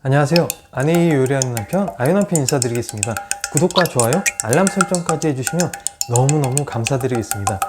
안녕하세요. 아내의 요리하는 남편 아유남편 인사드리겠습니다. 구독과 좋아요, 알람 설정까지 해주시면 너무너무 감사드리겠습니다.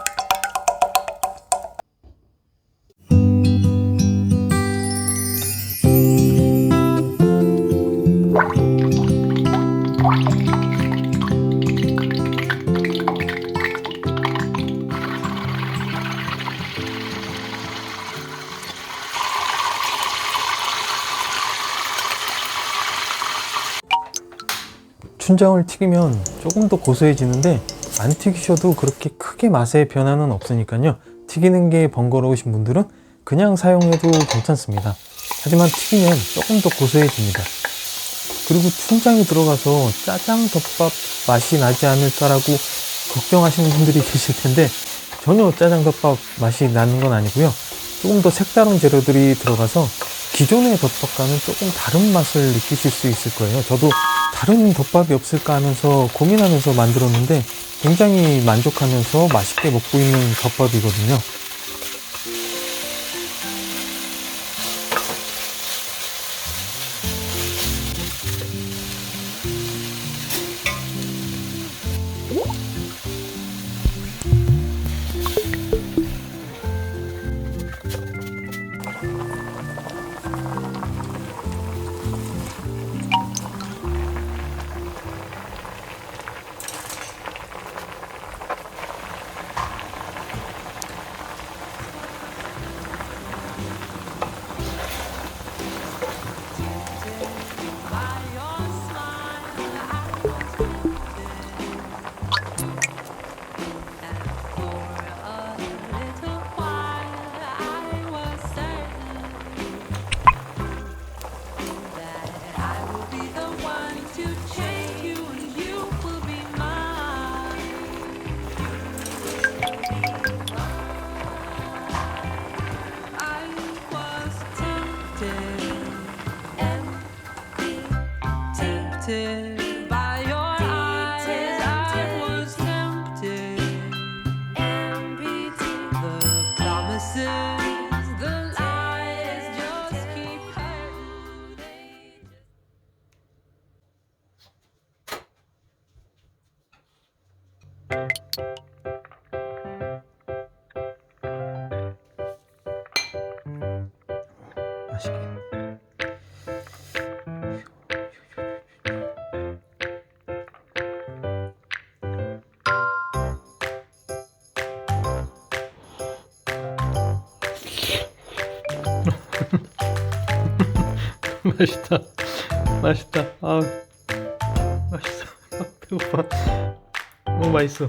춘장을 튀기면 조금 더 고소해지는데 안 튀기셔도 그렇게 크게 맛의 변화는 없으니까요. 튀기는 게 번거로우신 분들은 그냥 사용해도 괜찮습니다. 하지만 튀기면 조금 더 고소해집니다. 그리고 춘장이 들어가서 짜장 덮밥 맛이 나지 않을까라고 걱정하시는 분들이 계실 텐데 전혀 짜장 덮밥 맛이 나는 건 아니고요. 조금 더 색다른 재료들이 들어가서 기존의 덮밥과는 조금 다른 맛을 느끼실 수 있을 거예요. 저도 다른 덮밥이 없을까 하면서 고민하면서 만들었는데 굉장히 만족하면서 맛있게 먹고 있는 덮밥이거든요. By your eyes, I was tempted. The promises, the lies just keep hurting. 맛있게. 맛있다. 맛있다. 아, 맛있어. 배고파. 너무 맛있어.